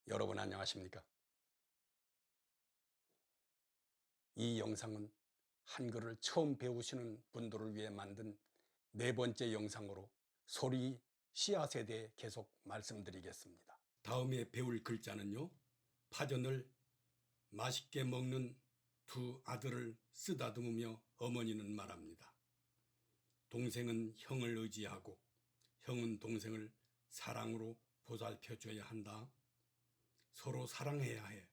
여러분 안녕하십니까? 이 영상은 한글을 처음 배우시는 분들을 위해 만든 네 번째 영상으로 소리 씨앗에 대해 계속 말씀드리겠습니다. 다음에 배울 글자는요, 파전을 맛있게 먹는 두 아들을 쓰다듬으며 어머니는 말합니다. 동생은 형을 의지하고 형은 동생을 사랑으로 보살펴줘야 한다. 서로 사랑해야 해.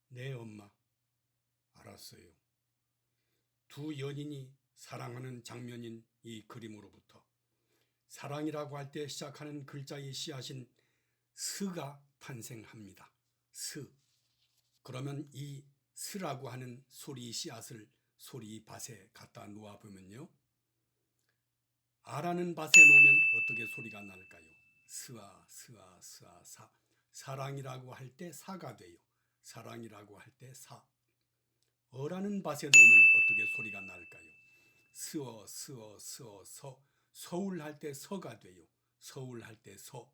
네, 엄마. 알았어요. 두 연인이 사랑하는 장면인 이 그림으로부터 사랑이라고 할 때 시작하는 글자의 씨앗인 스가 탄생합니다. 스. 그러면 이 스라고 하는 소리 씨앗을 소리밭에 갖다 놓아보면요. 아라는 밭에 놓으면 어떻게 소리가 날까요? 스아, 스아, 스아, 사. 사랑이라고 할 때 사가 돼요. 사랑이라고 할 때 사. 어라는 밭에 놓으면 어떻게 소리가 날까요? 스어, 스어, 스어, 서. 서울 할 때 서가 돼요. 서울 할 때 서.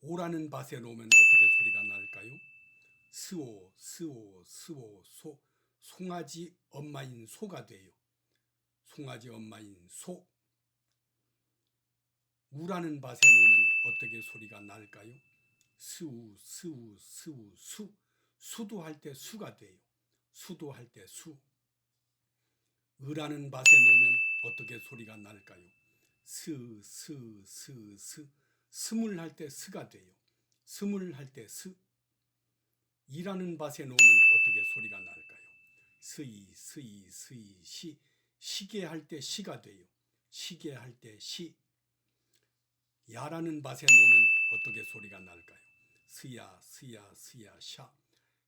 오라는 밭에 놓으면 어떻게 소리가 날까요? 스오, 스오, 스오, 소. 송아지 엄마인 소가 돼요. 송아지 엄마인 소. 우라는 밭에 놓으면 어떻게 소리가 날까요? 스우, 스우, 스우, 수. 수도 할 때 수가 돼요. 수도 할 때 수. 으라는 밭에 놓으면 어떻게 소리가 날까요? 스, 스, 스, 스. 스물 할 때 스가 돼요. 스물 할 때 스. 이라는 밭에 놓으면 어떻게 소리가 날까요? 스이, 스이, 스이, 시. 시계 할 때 시가 돼요. 시계 할 때 시. 야라는 밭에 놓으면 어떻게 소리가 날까요? 스야, 스야, 스야, 샤.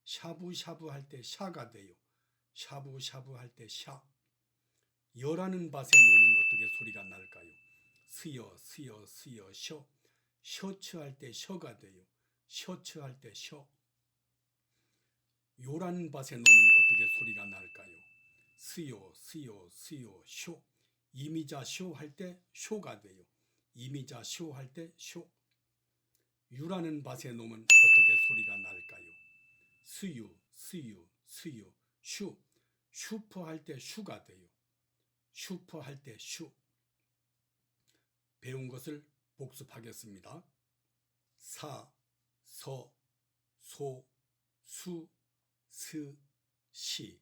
샤브샤브 할 때 샤가 돼요. 샤브샤브 할 때 샤. 여라는 밭에 놓으면 어떻게 소리가 날까요? 스여, 스여, 스여, 셔. 셔츠 할 때 셔가 돼요. 셔츠 할 때 셔. 요라는 밭에 놓으면 어떻게 소리가 날까요? 스요, 스요, 스요, 쇼. 이미자 쇼 할 때 쇼가 돼요. 이미자 쇼 할 때 쇼. 유라는 밭에 놓으면 어떻게 소리가 날까요? 스유, 스유, 스유, 슈. 슈퍼 할 때 슈가 돼요. 슈퍼 할 때 슈. 배운 것을 복습하겠습니다. 사, 서, 소, 수, 스, 시.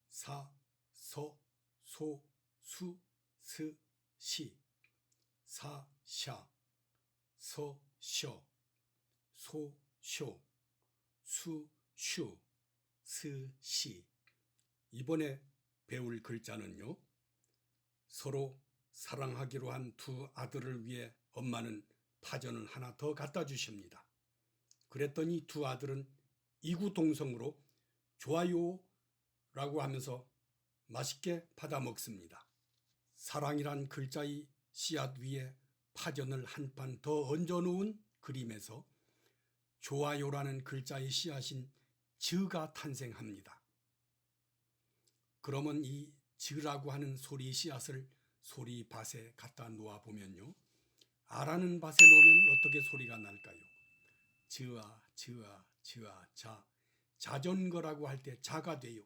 사, 서, 소, 수, 스, 시. 사, 샤, 서, 셔, 소, 쇼, 수, 슈, 스, 시. 이번에 배울 글자는요. 서로 사랑하기로 한 두 아들을 위해 엄마는 파전을 하나 더 갖다 주십니다. 그랬더니 두 아들은 이구동성으로 좋아요라고 하면서 맛있게 받아 먹습니다. 사랑이란 글자의 씨앗 위에 파전을 한 판 더 얹어 놓은 그림에서 좋아요라는 글자의 씨앗인 즈가 탄생합니다. 그러면 이 즈라고 하는 소리 씨앗을 소리밭에 갖다 놓아 보면요. 아라는 밭에 놓으면 어떻게 소리가 날까요? 즈아, 즈아, 즈아, 자. 자전거라고 할 때 자가 돼요.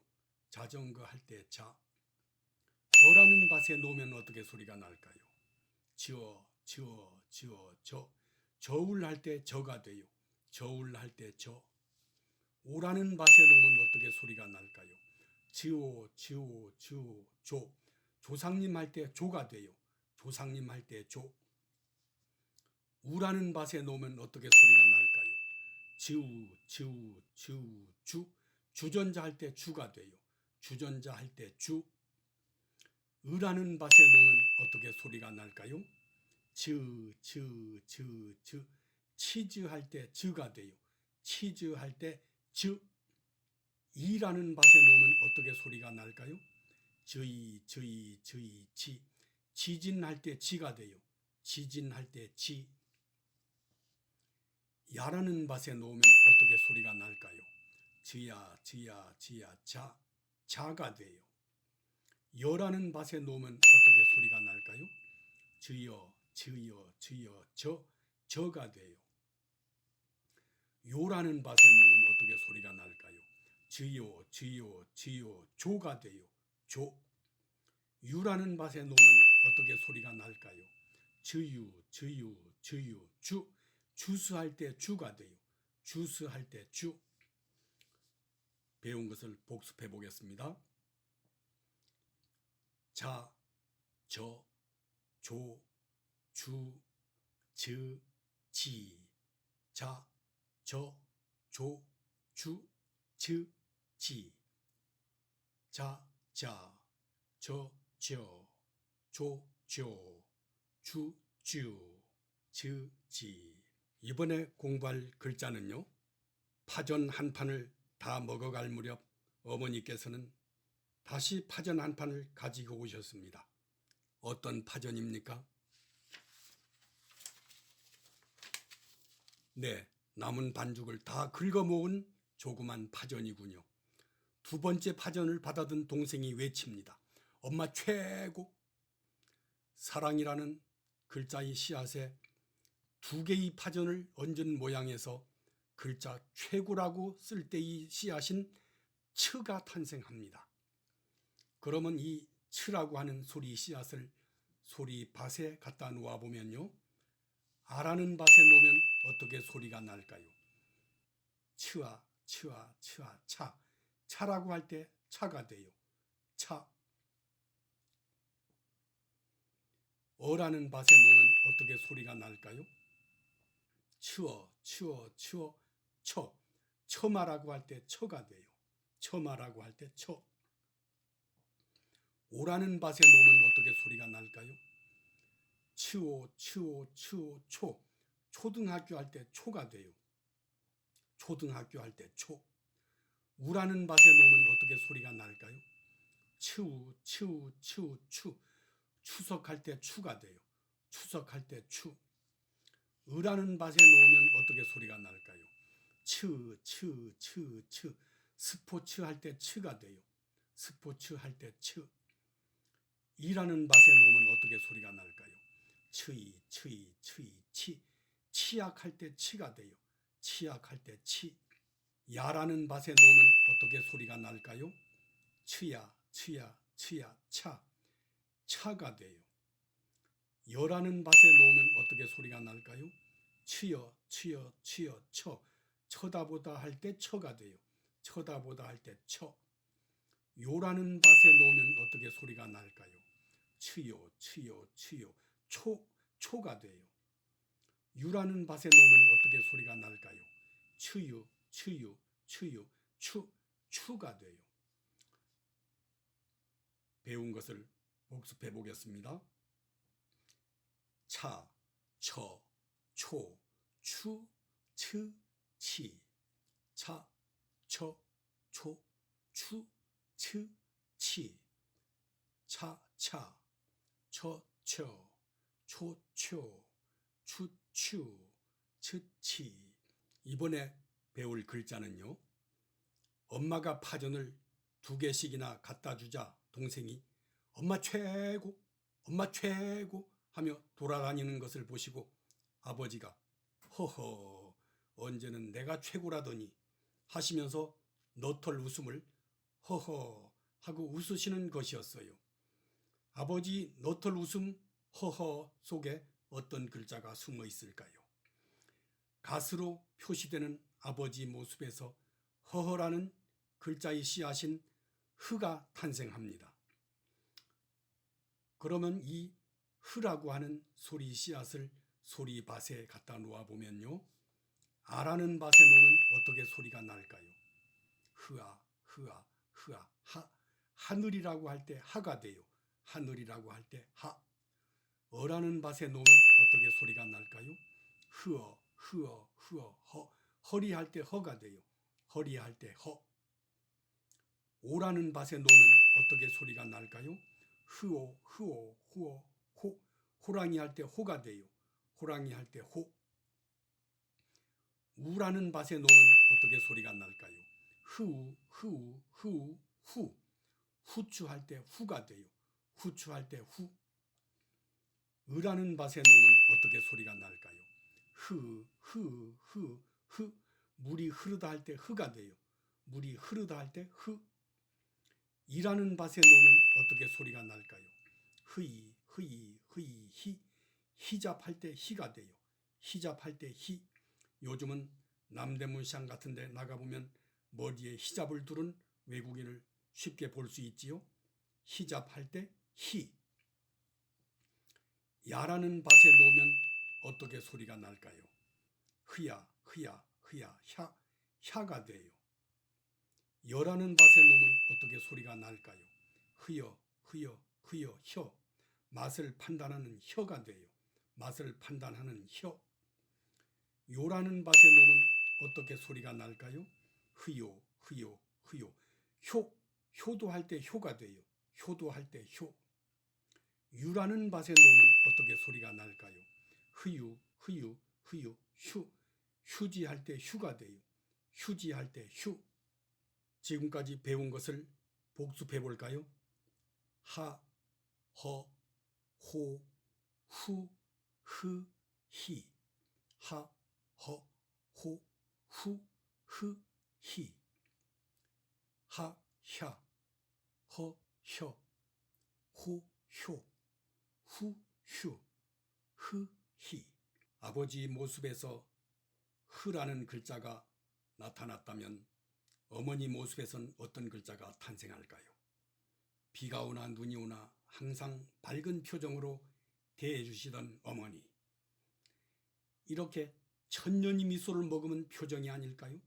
자전거 할 때 자. 어라는 밭에 놓으면 어떻게 소리가 날까요? 지어, 지어, 지어, 저. 저울 할 때 저가 돼요. 저울 할 때 저. 오라는 밭에 놓으면 어떻게 소리가 날까요? 지오, 지오, 지오, 조. 조상님 할 때 조가 돼요. 조상님 할 때 조. 우라는 밭에 놓으면 어떻게 소리가 날까요? 지우, 지우, 지우, 주. 주전자 할 때 주가 돼요. 주전자 할 때 주. 으라는 밭에 놓으면 어떻게 소리가 날까요? 즈, 즈, 즈, 즈. 치즈 할 때 즈가 돼요. 치즈 할 때 즈. 이라는 밭에 놓으면 어떻게 소리가 날까요? 저이, 저이, 저이, 지. 지진할 때 지가 돼요. 지진할 때 지. 야라는 밭에 놓으면 어떻게 소리가 날까요? 지야, 지야, 지야, 자. 자가 돼요. 여라는 밭에 놓으면 어떻게 소리가 날까요? 지여, 지여, 지여, 저. 저가 돼요. 요라는 밭에 놓으면 어떻게 소리가 날까요? 즈요, 즈요, 즈요, 조가 돼요. 조. 유라는 밭에 놓으면 어떻게 소리가 날까요? 즈유, 즈유, 즈유, 주. 주스할 때 주가 돼요. 주스할 때 주. 배운 것을 복습해 보겠습니다. 자, 저, 조, 주, 즈, 지. 자, 저, 조, 주, 즈, 지. 자, 자, 저, 조, 조, 주, 주, 즈, 지. 이번에 공부할 글자는요, 파전 한 판을 다 먹어갈 무렵 어머니께서는 다시 파전 한 판을 가지고 오셨습니다. 어떤 파전입니까? 네, 남은 반죽을 다 긁어 모은 조그만 파전이군요. 두 번째 파전을 받아든 동생이 외칩니다. 엄마 최고! 사랑이라는 글자의 씨앗에 두 개의 파전을 얹은 모양에서 글자 최고라고 쓸 때의 씨앗인 츠가 탄생합니다. 그러면 이 츠라고 하는 소리 씨앗을 소리밭에 갖다 놓아 보면요, 아라는 밭에 놓으면 어떻게 소리가 날까요? 츠아, 츠아, 츠아, 차. 차라고 할 때 차가 돼요. 차. 어라는 밭에 놓으면 어떻게 소리가 날까요? 추어, 추어, 추어, 처. 처마라고 할 때 처가 돼요. 처마라고 할 때 처. 오라는 밭에 놓으면 어떻게 소리가 날까요? 추오, 추오, 추오, 초. 초등학교 할 때 초가 돼요. 초등학교 할 때 초. 우라는 밭에 놓으면 어떻게 소리가 날까요? 추우, 추우, 추우, 추. 추석할 때 추가 돼요. 추석할 때 추. 으라는 밭에 놓으면 어떻게 소리가 날까요? 츠, 츠, 츠, 츠. 스포츠 할 때 츠가 돼요. 스포츠 할 때 츠. 이라는 밭에 놓으면 어떻게 소리가 날까요? 츠이, 츠이, 츠이, 치. 치약할 때 치가 돼요. 치약할 때 치. 야라는 밭에 놓으면 어떻게 소리가 날까요? 츠야, 츠야, 츠야, 차. 차가 돼요. 여라는 밭에 놓으면 어떻게 소리가 날까요? 치여, 치여, 치여, 처. 쳐다보다 할 때 처가 돼요. 쳐다보다 할 때 처. 요라는 밭에 놓으면 어떻게 소리가 날까요? 치요, 치요, 치요, 초, 초가 돼요. 유라는 밭에 놓으면 어떻게 소리가 날까요? 추유, 추유, 추유, 추, 추가 돼요. 배운 것을 복습해 보겠습니다. 차, 처, 초, 추, 츠, 치. 차, 처, 초, 추, 츠, 치. 차, 차, 처, 처, 초, 초, 추, 추, 츠, 치. 이번에 배울 글자는요, 엄마가 파전을 두 개씩이나 갖다 주자 동생이 엄마 최고, 엄마 최고 하며 돌아다니는 것을 보시고 아버지가 허허, 언제는 내가 최고라더니 하시면서 너털 웃음을 허허 하고 웃으시는 것이었어요. 아버지 너털 웃음 허허 속에 어떤 글자가 숨어 있을까요? 가스로 표시되는 아버지 모습에서 허허라는 글자의 씨앗인 흐가 탄생합니다. 그러면 이 흐라고 하는 소리 씨앗을 소리밭에 갖다 놓아 보면요, 아라는 밭에 놓으면 어떻게 소리가 날까요? 흐아, 흐아, 흐아, 하. 하늘이라고 할 때 하가 돼요. 하늘이라고 할 때 하. 어라는 밭에 놓으면 어떻게 소리가 날까요? 흐어, 흐어, 흐어, 허. 허리 할 때 허가 돼요. 허리 할 때 허. 오라는 밭에 놓으면 어떻게 소리가 날까요? 흐오, 흐오, 흐오, 호. 호랑이 할 때 호가 돼요. 호랑이 할 때 호. 우라는 밭에 놓으면 어떻게 소리가 날까요? 흐우, 흐우, 흐우, 후. 후추 할 때 후가 돼요. 후추 할 때 후. 으라는 밭에 놓으면 어떻게 소리가 날까요? 흐, 흐, 흐, 흐. 물이 흐르다 할 때 흐가 돼요. 물이 흐르다 할 때 흐. 이라는 밭에 놓으면 어떻게 소리가 날까요? 흐이, 흐이, 흐이, 히. 히잡할 때 히가 돼요. 히잡할 때 히. 요즘은 남대문 시장 같은 데 나가보면 머리에 히잡을 두른 외국인을 쉽게 볼 수 있지요. 히잡할 때 히. 야라는 밭에 놓으면 어떻게 소리가 날까요? 흐야, 흐야, 흐야, 혀. 혀가 돼요. 여라는 밭에 놓으면 어떻게 소리가 날까요? 흐여, 흐여, 흐여, 혀. 맛을 판단하는 혀가 돼요. 맛을 판단하는 혀. 요라는 밭에 놓으면 어떻게 소리가 날까요? 흐요, 흐요, 흐요. 효. 효도 할 때 효가 돼요. 효도 할 때 효. 유라는 밭에 놓으면 어떻게 소리가 날까요? 흐유, 흐유, 흐유, 휴. 휴지할 때 휴가 돼요. 휴지할 때 휴. 지금까지 배운 것을 복습해 볼까요? 하, 허, 호, 후, 흐, 히. 하, 허, 호, 후, 흐, 히. 하, 혀, 허, 혀, 호, 효, 후, 휴, 흐, 히. 아버지 모습에서 흐라는 글자가 나타났다면 어머니 모습에선 어떤 글자가 탄생할까요? 비가 오나 눈이 오나 항상 밝은 표정으로 대해주시던 어머니. 이렇게 천년이 미소를 머금은 표정이 아닐까요?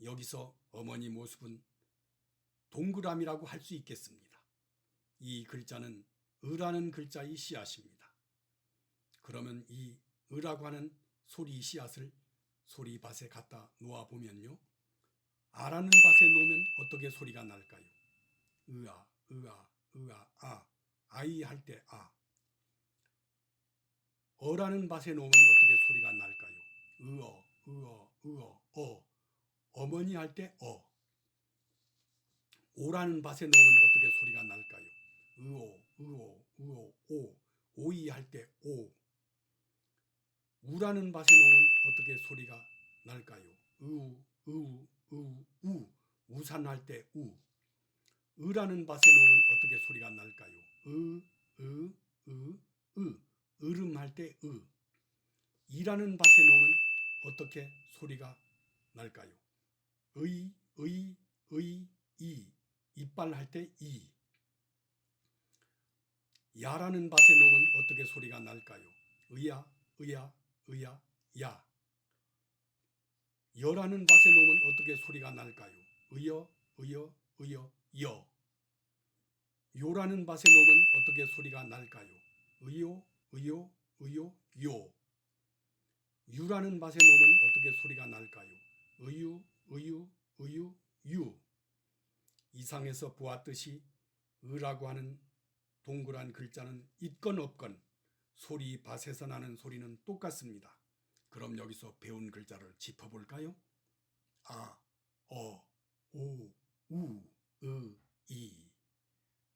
여기서 어머니 모습은 동그라미라고 할 수 있겠습니다. 이 글자는 으라는 글자의 씨앗입니다. 그러면 이 으라고 하는 소리 씨앗을 소리밭에 갖다 놓아보면요. 아라는 밭에 놓으면 어떻게 소리가 날까요? 으아, 으아, 으아, 아. 아이 할 때 아. 어라는 밭에 놓으면 어떻게 소리가 날까요? 으어, 으어, 으어, 어. 어머니 할 때 어. 오라는 밭에 놓으면 어떻게 소리가 날까요? 으오, 으오, 으오, 오. 오이 할 때 오. 우라는 밭에 놓으면 어떻게 소리가 날까요? 으우, 으우, 으우, 우. 우산 할 때 우. 으라는 밭에 놓으면 어떻게 소리가 날까요? 으, 으, 으, 으. 으름 할 때 으. 이라는 밭에 놓으면 어떻게 소리가 날까요? 의, 이. 이빨 할 때 이. 야라는 밭에 놓으면 어떻게 소리가 날까요? 의야, 의야, 의야, 야. 여라는 밭에 놓으면 어떻게 소리가 날까요? 의여, 의여, 의여, 여. 요라는 밭에 놓으면 어떻게 소리가 날까요? 의요, 의요, 의요, 요. 유라는 밭에 놓으면 어떻게 소리가 날까요? 의유, 의유, 의유, 유. 이상에서 보았듯이 으라고 하는 동그란 글자는 있건 없건 소리밭에서 나는 소리는 똑같습니다. 그럼 여기서 배운 글자를 짚어볼까요? 아, 어, 오, 우, 으, 이.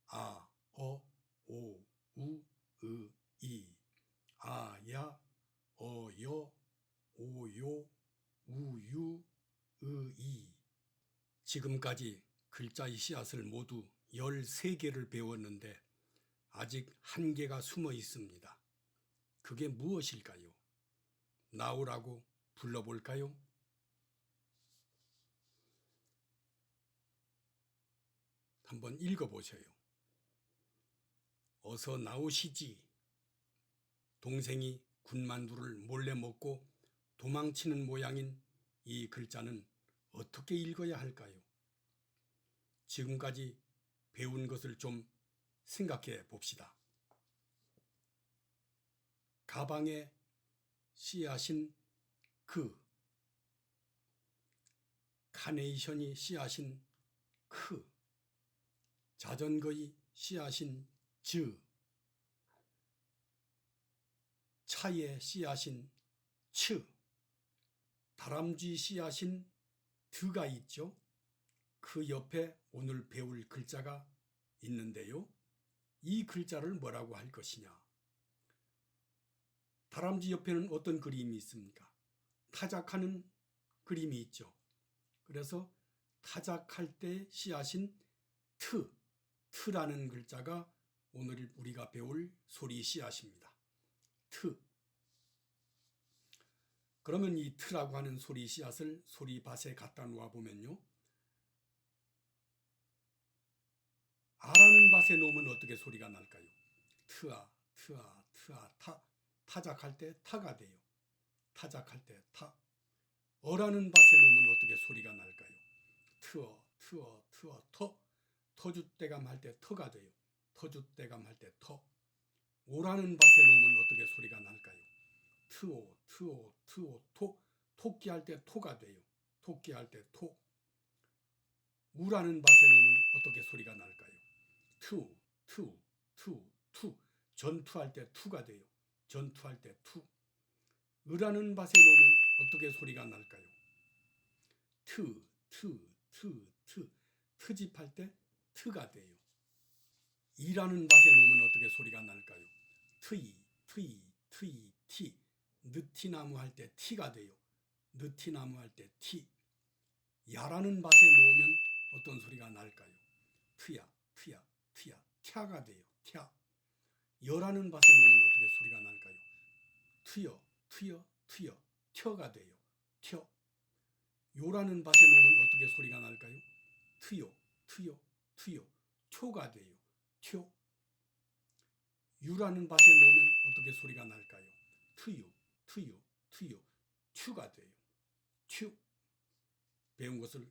아, 어, 오, 우, 으, 이. 아, 야, 어, 여, 오, 요, 우, 유, 으, 이. 지금까지 글자의 씨앗을 모두 13개를 배웠는데 아직 한 개가 숨어 있습니다. 그게 무엇일까요? 나오라고 불러볼까요? 한번 읽어보세요. 어서 나오시지. 동생이 군만두를 몰래 먹고 도망치는 모양인 이 글자는 어떻게 읽어야 할까요? 지금까지 배운 것을 좀 생각해 봅시다. 가방에 씨앗인 그, 카네이션이 씨앗인 크, 자전거의 씨앗인 즈, 차의 씨앗인 츠, 다람쥐 씨앗인 드가 있죠. 그 옆에 오늘 배울 글자가 있는데요. 이 글자를 뭐라고 할 것이냐? 다람쥐 옆에는 어떤 그림이 있습니까? 타작하는 그림이 있죠. 그래서 타작할 때 씨앗인 트라는 글자가 오늘 우리가 배울 소리 씨앗입니다. 트. 그러면 이 트라고 하는 소리 씨앗을 소리밭에 갖다 놓아 보면요. 아라는 밭에 놓으면 어떻게 소리가 날까요? 트아, 트아, 트아, 타. 타작할 때 타가 돼요. 타작할 때 타. 어라는 밭에 놓으면 어떻게 소리가 날까요? 트어, 트어, 트어, 터. 터줏대감 할 때 터가 돼요. 터줏대감 할 때 터. 오라는 밭에 놓으면 어떻게 소리가 날까요? 트오, 트오, 트오, 토. 토끼 할 때 토가 돼요. 토끼 할 때 토. 우라는 밭에 놓으면 어떻게 소리가 날까요? 투, 투, 투, 투. 전투할 때 투가 돼요. 전투할 때 투. 으라는 밭에 놓으면 어떻게 소리가 날까요? 트, 트, 트, 트. 트집할 때 트가 돼요. 이라는 밭에 놓으면 어떻게 소리가 날까요? 트이, 트이, 트이, 티. 느티나무 할 때 티가 돼요. 느티나무 할 때 티. 야라는 밭에 놓으면 어떤 소리가 날까요? 트야, 트야, 트야. 튀가 돼요. 튀야. 여라는 밭에 놓으면 어떻게 소리가 날까요? 트여, 트여, 트여. 튀어가 돼요. 튀어. 요라는 밭에 놓으면 어떻게 소리가 날까요? 트요, 트요, 트요. 튀가 돼요. 튀어. 유라는 밭에 놓으면 어떻게 소리가 날까요? 트유, 트유, 트유. 튜가 돼요. 튜. 배운 것을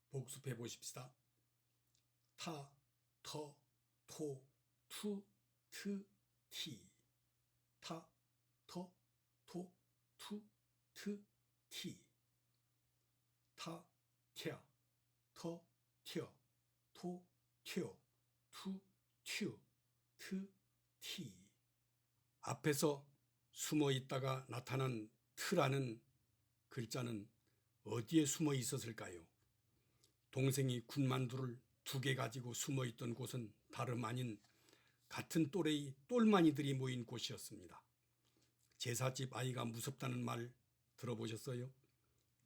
복습해 보십시다. 타, 터, 토, 투, 트, 티. 타, 터, 토, 투, 트, 티. 타, 튀, 터, 튀어, 토, 튀어, 투, 튀, 트, 티. 앞에서 숨어 있다가 나타난 트라는 글자는 어디에 숨어 있었을까요? 동생이 군만두를 2개 가지고 숨어 있던 곳은 다름 아닌 같은 또래의 똘마니들이 모인 곳이었습니다. 제사집 아이가 무섭다는 말 들어보셨어요?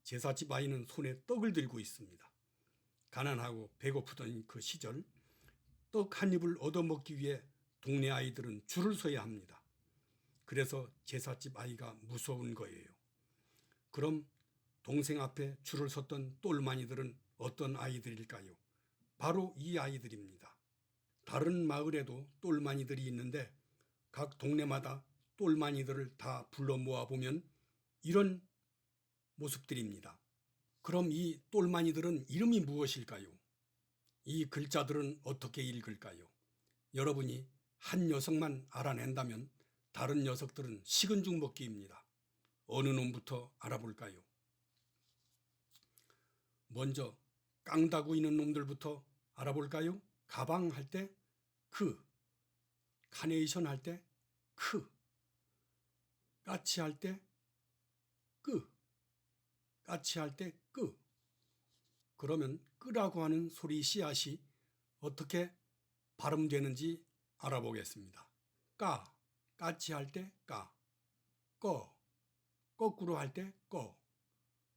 제사집 아이는 손에 떡을 들고 있습니다. 가난하고 배고프던 그 시절 떡 한 입을 얻어먹기 위해 동네 아이들은 줄을 서야 합니다. 그래서 제사집 아이가 무서운 거예요. 그럼 동생 앞에 줄을 섰던 똘마니들은 어떤 아이들일까요? 바로 이 아이들입니다. 다른 마을에도 똘마니들이 있는데 각 동네마다 똘마니들을 다 불러 모아보면 이런 모습들입니다. 그럼 이 똘마니들은 이름이 무엇일까요? 이 글자들은 어떻게 읽을까요? 여러분이 한 녀석만 알아낸다면 다른 녀석들은 식은 죽 먹기입니다. 어느 놈부터 알아볼까요? 먼저 깡다구 있는 놈들부터 알아볼까요? 가방 할 때 그, 카네이션 할 때 크, 까치 할 때 끄, 까치 할 때 끄. 그러면 끄라고 하는 소리 씨앗이 어떻게 발음되는지 알아보겠습니다. 까, 까치 할 때 까, 꺼, 거꾸로 할 때 꺼,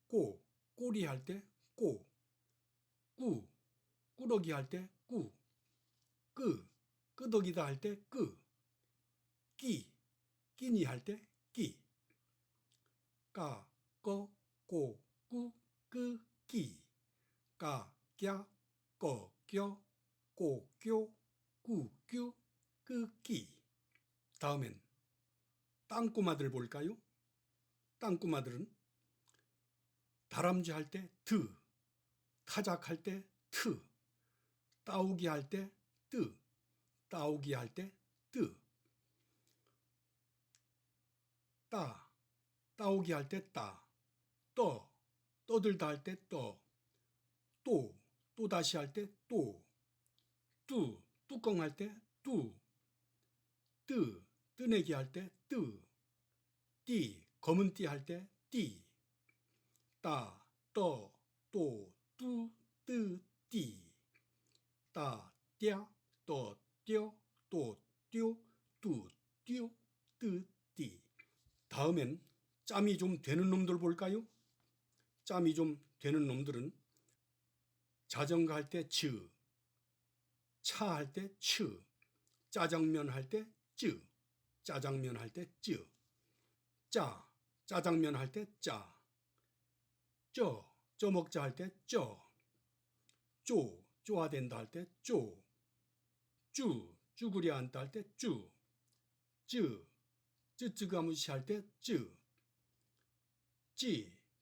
꼬, 꼬리 할 때 꼬, 꾸, 꾸러기 할 때 꾸, 끄, 끄덕이다 할 때 끄, 끼, 끼니 할 때 끼, 까, 꺼, 꼬, 꾸, 끄, 끼, 까, 꺄, 꺼, 껴, 꼬, 껴, 꾸, 뀨, 끄, 끼. 다음엔 땅꼬마들 볼까요? 땅꼬마들은 다람쥐 할 때 드, 타작 할 때 트, 따오기 할 때 뜨, 따오기 할 때 뜨, 따, 따오기 할 때 따, 떠, 떠들다 할 때 떠, 또, 또다시 할 때 또, 뚜, 뚜껑 할 때 뚜, 뜨, 뜨내기 할 때 뜨, 띠, 검은 띠 할 때 띠, 따, 떠, 또, 뚜, 뜨, 띠, 따, 떼, 떠, 떼, 또, 뀨, 뚜, 뀨, 뜨, 띠. 다음엔 짬이 좀 되는 놈들 볼까요? 짬이 좀 되는 놈들은 자전거 할 때 즈, 차 할 때 츠, 짜장면 할 때 쯔, 짜장면 할 때 쯔, 짜, 짜장면 할 때 짜, 쪄 먹자 할 때 쪄, 쪼아된다 할 때 쪼, 쭈그려 앉다 할 때 쭈, 쯔쯔가무시 할 때 쯔,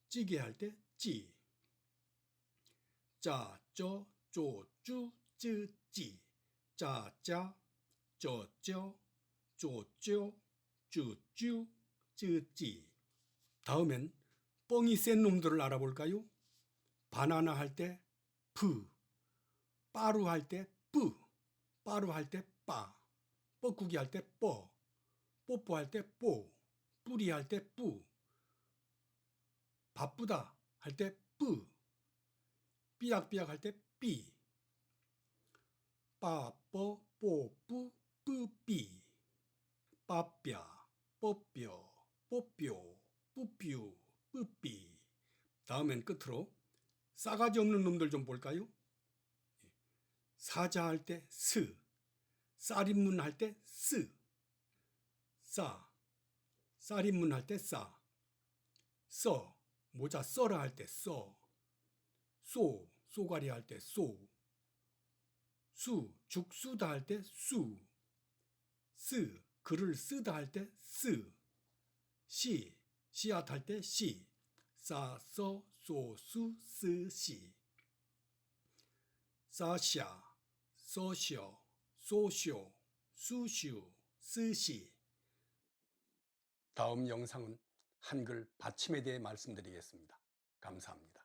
찌개 할 때 찌, 쪼, 쭈, 찌, 짜짜, 쩌, 쪼, 쭈, 찌. 다음엔 뻥이 센 놈들을 알아볼까요? 바나나 할 때 프, 빠루 할 때 뿌, 빠루 할 때 빠, 뻐꾸기 할 때 뻐, 뽀뽀 할 때 뽀, 뿌리 할 때 뿌, 바쁘다 할 때 뿌, 삐약삐약 할 때 삐, 빠뻐 뽀뿌 뿌삐, 빠뼈 뽀뼈 뽀뾰 뿌뾰 뿌삐. 다음엔 끝으로 싸가지 없는 놈들 좀 볼까요? 사자 할 때 스, 쌀입문 할 때 스, 쌀입문 할 때 싸, 모자 써라 할 때 써, 쏘가리 할 때 쏘, 죽수다 할 때 수, 글을 쓰다 할 때 쓰, 씨앗 할 때 씨, 수, 싸샤, 써쇼, 소쇼, 수슈, 스시. 다음 영상은 한글 받침에 대해 말씀드리겠습니다. 감사합니다.